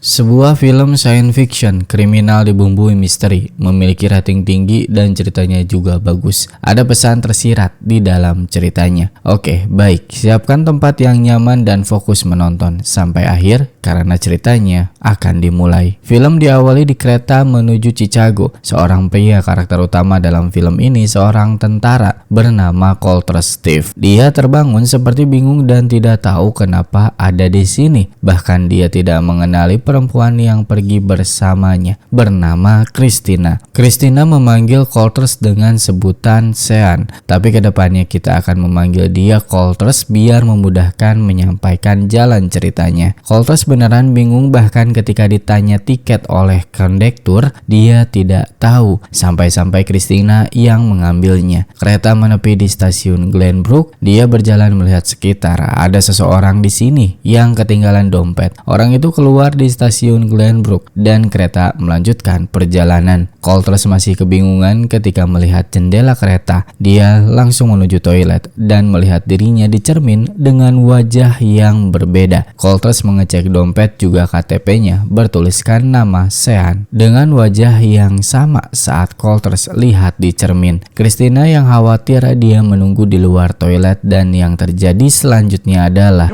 Sebuah film science fiction kriminal dibumbui misteri, memiliki rating tinggi dan ceritanya juga bagus. Ada pesan tersirat di dalam ceritanya. Oke, baik, siapkan tempat yang nyaman dan fokus menonton sampai akhir karena ceritanya akan dimulai. Film diawali di kereta menuju Chicago. Seorang pria karakter utama dalam film ini seorang tentara bernama Colter Steve. Dia terbangun seperti bingung dan tidak tahu kenapa ada di sini. Bahkan dia tidak mengenali perempuan yang pergi bersamanya bernama Christina. Christina memanggil Colters dengan sebutan Sean, tapi kedepannya kita akan memanggil dia Colters biar memudahkan menyampaikan jalan ceritanya. Colters beneran bingung, bahkan ketika ditanya tiket oleh kondektur dia tidak tahu sampai-sampai Christina yang mengambilnya. Kereta menepi di stasiun Glenbrook. Dia berjalan melihat sekitar. Ada seseorang di sini yang ketinggalan dompet. Orang itu keluar di stasiun Glenbrook dan kereta melanjutkan perjalanan. Colters masih kebingungan ketika melihat jendela kereta. Dia langsung menuju toilet dan melihat dirinya di cermin dengan wajah yang berbeda. Colters mengecek dompet juga KTP-nya bertuliskan nama Sean dengan wajah yang sama saat Colters lihat di cermin. Christina yang khawatir dia menunggu di luar toilet dan yang terjadi selanjutnya adalah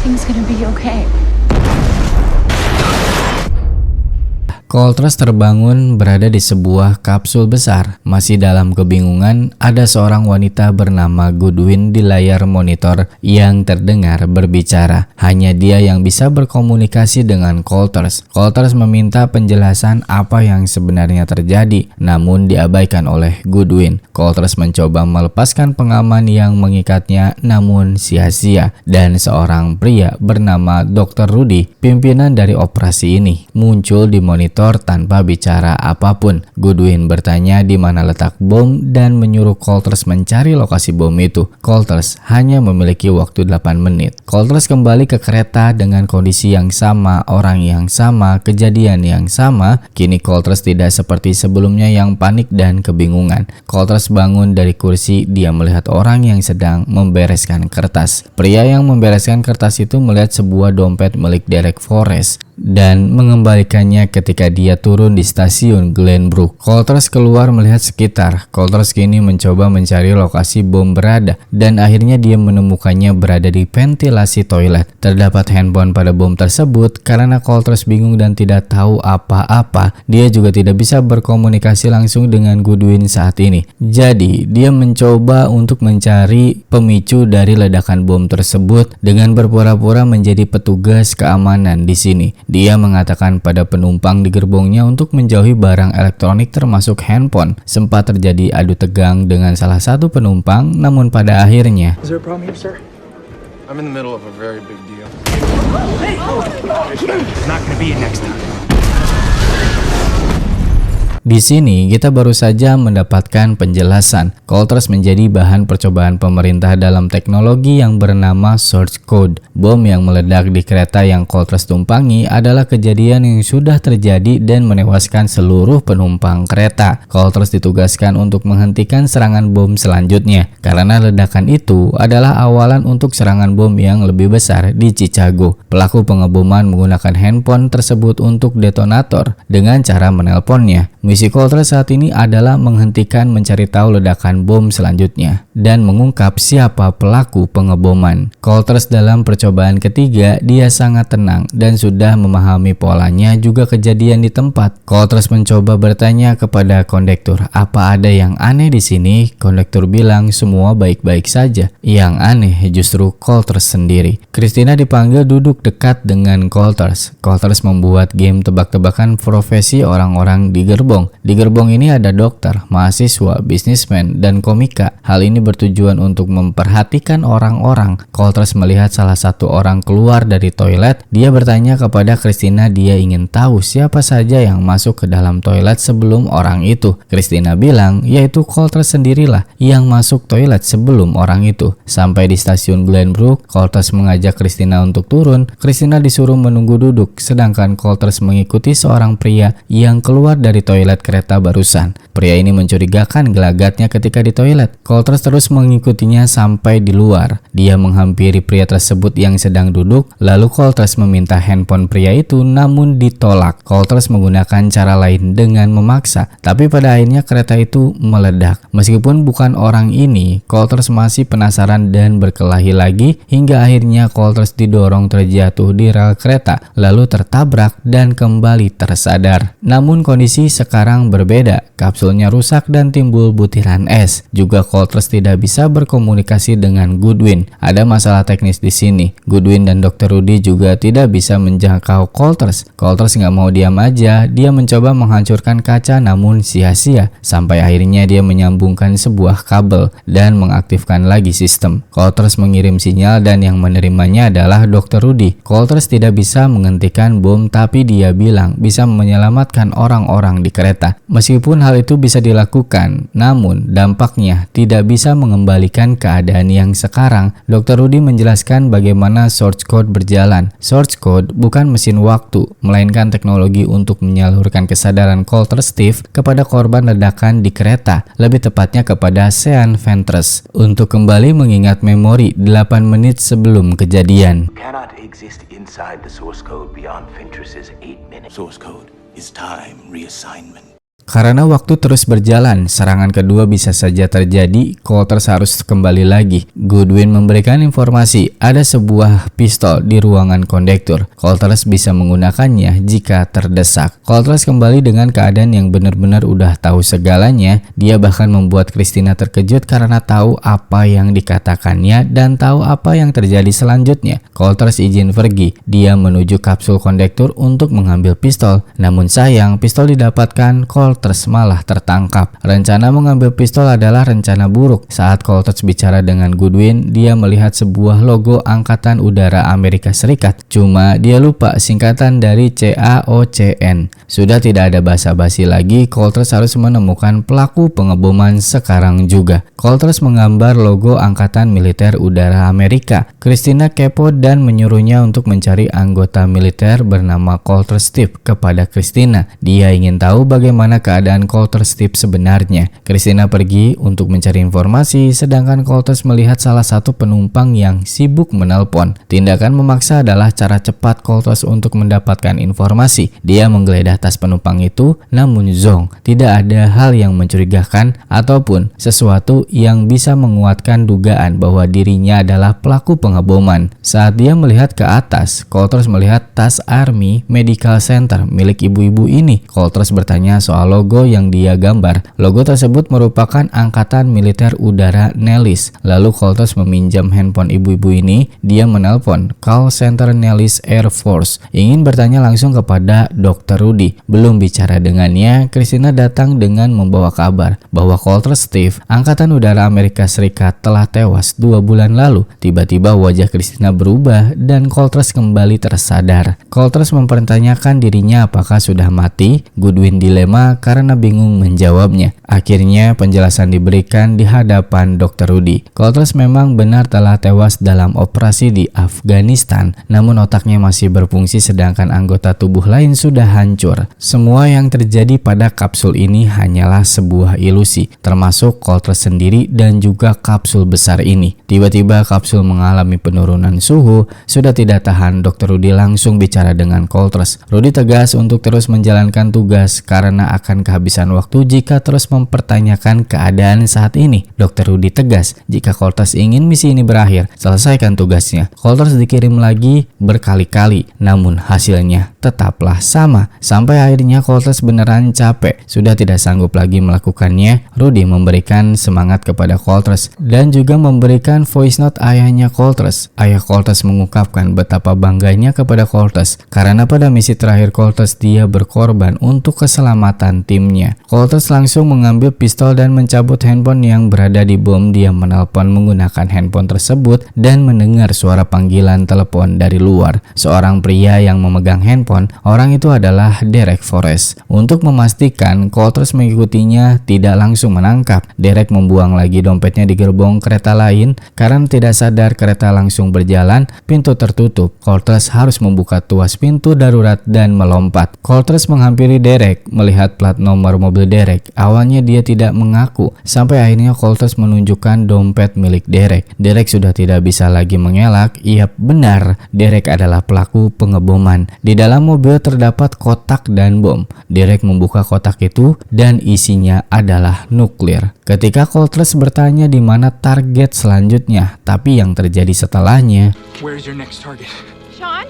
Everything's gonna be okay. Colters terbangun berada di sebuah kapsul besar. Masih dalam kebingungan, ada seorang wanita bernama Goodwin di layar monitor yang terdengar berbicara. Hanya dia yang bisa berkomunikasi dengan Colters. Colters meminta penjelasan apa yang sebenarnya terjadi, namun diabaikan oleh Goodwin. Colters mencoba melepaskan pengaman yang mengikatnya, namun sia-sia. Dan seorang pria bernama Dr. Rudy, pimpinan dari operasi ini, muncul di monitor tanpa bicara apapun. Goodwin bertanya di mana letak bom dan menyuruh Colters mencari lokasi bom itu. Colters hanya memiliki waktu 8 menit. Colters kembali ke kereta dengan kondisi yang sama, orang yang sama, kejadian yang sama. Kini Colters tidak seperti sebelumnya yang panik dan kebingungan. Colters bangun dari kursi. Dia melihat orang yang sedang membereskan kertas. Pria yang membereskan kertas itu melihat sebuah dompet milik Derek Forrest dan mengembalikannya ketika dia turun di stasiun Glenbrook. Colters keluar melihat sekitar. Colters kini mencoba mencari lokasi bom berada dan akhirnya dia menemukannya berada di ventilasi toilet. Terdapat handphone pada bom tersebut. Karena Colters bingung dan tidak tahu apa-apa, dia juga tidak bisa berkomunikasi langsung dengan Goodwin saat ini. Jadi dia mencoba untuk mencari pemicu dari ledakan bom tersebut dengan berpura-pura menjadi petugas keamanan di sini. Dia mengatakan pada penumpang di gerbongnya untuk menjauhi barang elektronik termasuk handphone. Sempat terjadi adu tegang dengan salah satu penumpang, namun pada akhirnya Is there a problem here, sir? I'm in the middle of a very big deal. It's not gonna be next time. di sini kita baru saja mendapatkan penjelasan. Colters menjadi bahan percobaan pemerintah dalam teknologi yang bernama source code. Bom yang meledak di kereta yang Colters tumpangi adalah kejadian yang sudah terjadi dan menewaskan seluruh penumpang kereta. Colters ditugaskan untuk menghentikan serangan bom selanjutnya karena ledakan itu adalah awalan untuk serangan bom yang lebih besar di Chicago. Pelaku pengeboman menggunakan handphone tersebut untuk detonator dengan cara menelponnya. Misi Colters saat ini adalah menghentikan mencari tahu ledakan bom selanjutnya dan mengungkap siapa pelaku pengeboman. Colters dalam percobaan ketiga dia sangat tenang dan sudah memahami polanya juga kejadian di tempat. Colters mencoba bertanya kepada kondektur, apa ada yang aneh di sini? Kondektur bilang semua baik-baik saja. Yang aneh justru Colters sendiri. Christina dipanggil duduk dekat dengan Colters. Colters membuat game tebak-tebakan profesi orang-orang di gerbong. Di gerbong ini ada dokter, mahasiswa, bisnismen, dan komika. Hal ini bertujuan untuk memperhatikan orang-orang. Colters melihat salah satu orang keluar dari toilet. Dia bertanya kepada Christina dia ingin tahu siapa saja yang masuk ke dalam toilet sebelum orang itu. Christina bilang yaitu Colters sendirilah yang masuk toilet sebelum orang itu. Sampai di stasiun Glenbrook, Colters mengajak Christina untuk turun. Christina disuruh menunggu duduk, sedangkan Colters mengikuti seorang pria yang keluar dari toilet toilet kereta barusan. Pria ini mencurigakan gelagatnya ketika di toilet. Coltrane terus mengikutinya sampai di luar. Dia menghampiri pria tersebut yang sedang duduk, lalu Coltrane meminta handphone pria itu namun ditolak. Coltrane menggunakan cara lain dengan memaksa, tapi pada akhirnya kereta itu meledak. Meskipun bukan orang ini, Coltrane masih penasaran dan berkelahi lagi hingga akhirnya Coltrane didorong terjatuh di rel kereta, lalu tertabrak dan kembali tersadar. Namun kondisi sekarang berbeda. Kapsulnya rusak dan timbul butiran es. Juga Coltrane tidak bisa berkomunikasi dengan Goodwin. Ada masalah teknis di sini. Goodwin dan Dr. Rudy juga tidak bisa menjangkau Coltrane. Coltrane nggak mau diam aja. Dia mencoba menghancurkan kaca namun sia-sia. Sampai akhirnya dia menyambungkan sebuah kabel dan mengaktifkan lagi sistem. Coltrane mengirim sinyal dan yang menerimanya adalah Dr. Rudy. Coltrane tidak bisa menghentikan bom, tapi dia bilang bisa menyelamatkan orang-orang di kereta. Meskipun hal itu bisa dilakukan, namun dampaknya tidak bisa mengembalikan keadaan yang sekarang. Dr. Rudy menjelaskan bagaimana source code berjalan. Source code bukan mesin waktu, melainkan teknologi untuk menyalurkan kesadaran Coltrane Steve kepada korban ledakan di kereta, lebih tepatnya kepada Sean Ventress, untuk kembali mengingat memori 8 menit sebelum kejadian. Cannot exist inside the source code beyond Ventress's 8 minutes. Source code is time reassignment. Karena waktu terus berjalan, serangan kedua bisa saja terjadi. Coltrane harus kembali lagi. Goodwin memberikan informasi ada sebuah pistol di ruangan kondektur. Coltrane bisa menggunakannya jika terdesak. Coltrane kembali dengan keadaan yang benar-benar udah tahu segalanya. Dia bahkan membuat Christina terkejut karena tahu apa yang dikatakannya dan tahu apa yang terjadi selanjutnya. Coltrane izin pergi. Dia menuju kapsul kondektur untuk mengambil pistol. Namun sayang, pistol didapatkan Coltrane malah tertangkap. Rencana mengambil pistol adalah rencana buruk. Saat Coltrane bicara dengan Goodwin, dia melihat sebuah logo Angkatan Udara Amerika Serikat. Cuma dia lupa singkatan dari CAOCN. Sudah tidak ada basa-basi lagi, Coltrane harus menemukan pelaku pengeboman sekarang juga. Coltrane menggambar logo Angkatan Militer Udara Amerika. Christina kepo dan menyuruhnya untuk mencari anggota militer bernama Coltrane Steve kepada Christina. Dia ingin tahu bagaimana keadaan Coltrane Steve sebenarnya. Christina pergi untuk mencari informasi, sedangkan Coltrane melihat salah satu penumpang yang sibuk menelpon. Tindakan memaksa adalah cara cepat Coltrane untuk mendapatkan informasi. Dia menggeledah tas penumpang itu, namun zonk, tidak ada hal yang mencurigakan ataupun sesuatu yang bisa menguatkan dugaan bahwa dirinya adalah pelaku pengeboman. Saat dia melihat ke atas, Coltrane melihat tas Army Medical Center milik ibu-ibu ini. Coltrane bertanya soal logo yang dia gambar. Logo tersebut merupakan Angkatan Militer Udara Nellis. Lalu Coltrane meminjam handphone ibu-ibu ini. Dia menelpon call center Nellis Air Force, ingin bertanya langsung kepada Dr. Rudy. Belum bicara dengannya, Christina datang dengan membawa kabar bahwa Coltrane Steve, Angkatan Udara Amerika Serikat, telah tewas 2 bulan lalu. Tiba-tiba wajah Christina berubah dan Coltrane kembali tersadar. Coltrane mempertanyakan dirinya apakah sudah mati. Goodwin dilema karena bingung menjawabnya. Akhirnya penjelasan diberikan di hadapan Dr. Rudy. Coltrane memang benar telah tewas dalam operasi di Afghanistan, namun otaknya masih berfungsi sedangkan anggota tubuh lain sudah hancur. Semua yang terjadi pada kapsul ini hanyalah sebuah ilusi, termasuk Coltrane sendiri dan juga kapsul besar ini. Tiba-tiba kapsul mengalami penurunan suhu, sudah tidak tahan. Dr. Rudy langsung bicara dengan Coltrane. Rudy tegas untuk terus menjalankan tugas karena akan kehabisan waktu jika terus mempertanyakan keadaan saat ini. Dr. Rudy tegas, jika Coltrane ingin misi ini berakhir, selesaikan tugasnya. Coltrane dikirim lagi berkali-kali, namun hasilnya tetaplah sama. Sampai akhirnya Coltrane beneran capek, sudah tidak sanggup lagi melakukannya. Rudy memberikan semangat kepada Coltrane dan juga memberikan voice note ayahnya Coltrane. Ayah Coltrane mengungkapkan betapa bangganya kepada Coltrane karena pada misi terakhir Coltrane dia berkorban untuk keselamatan timnya. Coltrane langsung mengambil pistol dan mencabut handphone yang berada di bom. Dia menelpon menggunakan handphone tersebut dan mendengar suara panggilan telepon dari luar. Seorang pria yang memegang handphone handphone, orang itu adalah Derek Forrest. Untuk memastikan Coltress mengikutinya tidak langsung menangkap, Derek membuang lagi dompetnya di gerbong kereta lain. Karena tidak sadar kereta langsung berjalan, pintu tertutup. Coltress harus membuka tuas pintu darurat dan melompat. Coltress menghampiri Derek, melihat plat nomor mobil Derek. Awalnya dia tidak mengaku, sampai akhirnya Coltress menunjukkan dompet milik Derek. Derek sudah tidak bisa lagi mengelak. Iya benar, Derek adalah pelaku pengeboman. Di dalam mobil terdapat kotak dan bom. Derek membuka kotak itu dan isinya adalah nuklir. Ketika Coltress bertanya di mana target selanjutnya, tapi yang terjadi setelahnya, Where's your next target? Sean?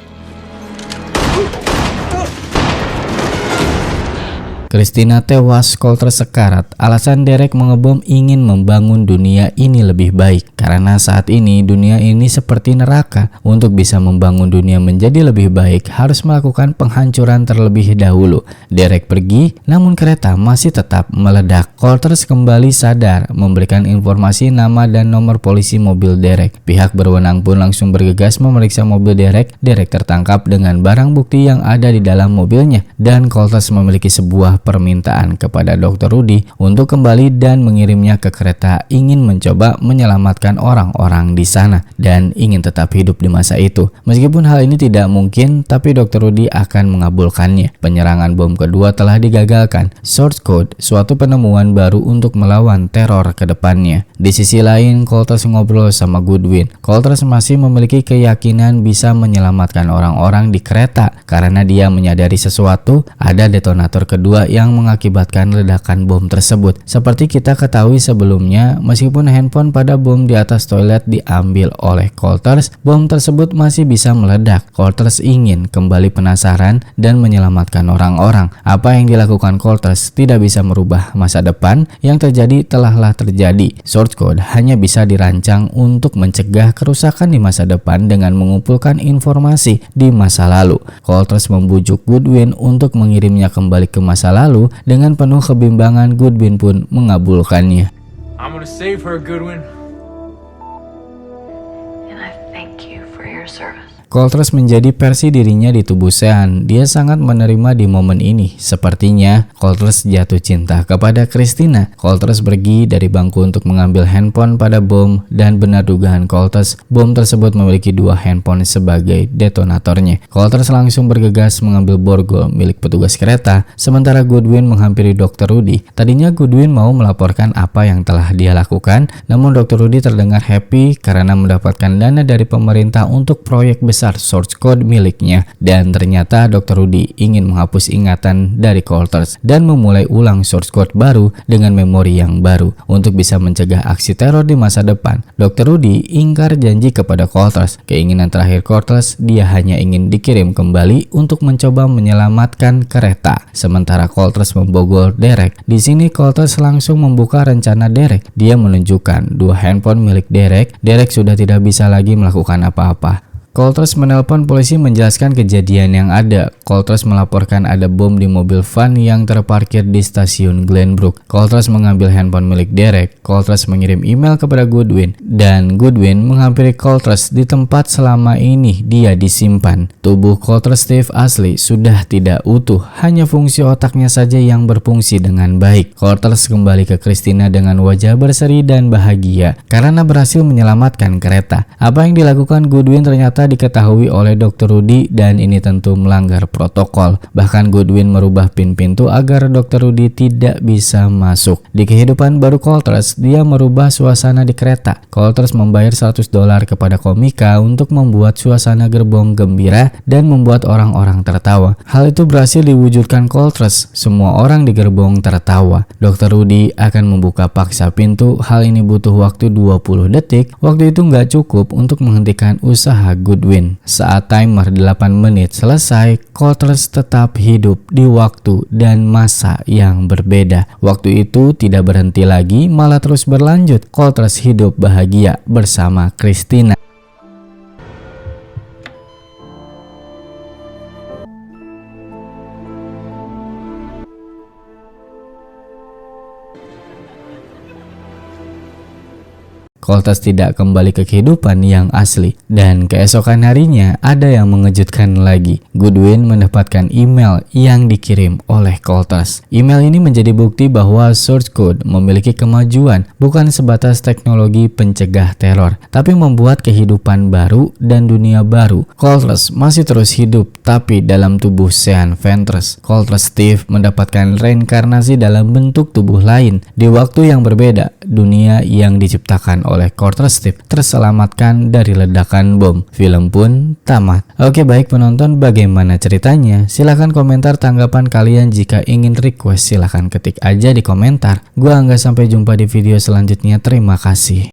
Christina tewas, Coltress sekarat. Alasan Derek mengebom ingin membangun dunia ini lebih baik. Karena saat ini dunia ini seperti neraka. Untuk bisa membangun dunia menjadi lebih baik, harus melakukan penghancuran terlebih dahulu. Derek pergi, namun kereta masih tetap meledak. Coltress kembali sadar, memberikan informasi nama dan nomor polisi mobil Derek. Pihak berwenang pun langsung bergegas memeriksa mobil Derek. Derek tertangkap dengan barang bukti yang ada di dalam mobilnya. Dan Coltress memiliki sebuah permintaan kepada Dr. Rudy untuk kembali dan mengirimnya ke kereta, ingin mencoba menyelamatkan orang-orang di sana dan ingin tetap hidup di masa itu. Meskipun hal ini tidak mungkin, tapi Dr. Rudy akan mengabulkannya. Penyerangan bom kedua telah digagalkan. Source code, suatu penemuan baru untuk melawan teror ke depannya. Di sisi lain, Coltress ngobrol sama Goodwin. Coltress masih memiliki keyakinan bisa menyelamatkan orang-orang di kereta karena dia menyadari sesuatu, ada detonator kedua yang mengakibatkan ledakan bom tersebut. Seperti kita ketahui sebelumnya, meskipun handphone pada bom di atas toilet diambil oleh Coltress, bom tersebut masih bisa meledak. Coltress ingin kembali penasaran dan menyelamatkan orang-orang. Apa yang dilakukan Coltress tidak bisa merubah masa depan, yang terjadi telahlah terjadi. Source code hanya bisa dirancang untuk mencegah kerusakan di masa depan dengan mengumpulkan informasi di masa lalu. Coltress membujuk Goodwin untuk mengirimnya kembali ke masa lalu. Dengan penuh kebimbangan, Goodwin pun mengabulkannya. I'm gonna save her, Goodwin. And I thank you for your service. Coltress menjadi versi dirinya di tubuh Sean. Dia sangat menerima di momen ini. Sepertinya Coltress jatuh cinta kepada Christina. Coltress pergi dari bangku untuk mengambil handphone pada bom, dan benar dugaan Coltress, bom tersebut memiliki dua handphone sebagai detonatornya. Coltress langsung bergegas mengambil borgol milik petugas kereta, sementara Goodwin menghampiri Dr. Rudy. Tadinya Goodwin mau melaporkan apa yang telah dia lakukan, namun Dr. Rudy terdengar happy karena mendapatkan dana dari pemerintah untuk proyek besar source code miliknya, dan ternyata Dr. Rudy ingin menghapus ingatan dari Coltress dan memulai ulang source code baru dengan memori yang baru untuk bisa mencegah aksi teror di masa depan. Dr. Rudy ingkar janji kepada Coltress. Keinginan terakhir Coltress, dia hanya ingin dikirim kembali untuk mencoba menyelamatkan kereta, sementara Coltress membogol Derek. Di sini Coltress langsung membuka rencana Derek. Dia menunjukkan dua handphone milik Derek. Derek sudah tidak bisa lagi melakukan apa-apa. Coltress menelpon polisi menjelaskan kejadian yang ada. Coltress melaporkan ada bom di mobil van yang terparkir di stasiun Glenbrook. Coltress mengambil handphone milik Derek. Coltress mengirim email kepada Goodwin, dan Goodwin menghampiri Coltress di tempat selama ini dia disimpan. Tubuh Coltress Steve asli sudah tidak utuh, hanya fungsi otaknya saja yang berfungsi dengan baik. Coltress kembali ke Christina dengan wajah berseri dan bahagia karena berhasil menyelamatkan kereta. Apa yang dilakukan Goodwin ternyata diketahui oleh Dr. Rudy, dan ini tentu melanggar protokol. Bahkan Goodwin merubah pin pintu agar Dr. Rudy tidak bisa masuk. Di kehidupan baru Coltress, dia merubah suasana di kereta. Coltress membayar $100 kepada komika untuk membuat suasana gerbong gembira dan membuat orang-orang tertawa. Hal itu berhasil diwujudkan Coltress. Semua orang di gerbong tertawa. Dr. Rudy akan membuka paksa pintu. Hal ini butuh waktu 20 detik. Waktu itu nggak cukup untuk menghentikan usaha Goodwin. Saat timer 8 menit selesai, Coltress tetap hidup di waktu dan masa yang berbeda. Waktu itu tidak berhenti lagi, malah terus berlanjut. Coltress hidup bahagia bersama Christina. Cortez tidak kembali ke kehidupan yang asli. Dan keesokan harinya ada yang mengejutkan lagi. Goodwin mendapatkan email yang dikirim oleh Cortez. Email ini menjadi bukti bahwa source code memiliki kemajuan bukan sebatas teknologi pencegah teror, tapi membuat kehidupan baru dan dunia baru. Cortez masih terus hidup, tapi dalam tubuh Sean Ventress. Cortez Steve mendapatkan reinkarnasi dalam bentuk tubuh lain. Di waktu yang berbeda, dunia yang diciptakan oleh Cortez Steve terselamatkan dari ledakan bom. Film pun tamat. Oke, baik penonton, bagaimana ceritanya? Silahkan komentar tanggapan kalian. Jika ingin request silahkan ketik aja di komentar. Gua Angga, sampai jumpa di video selanjutnya. Terima kasih.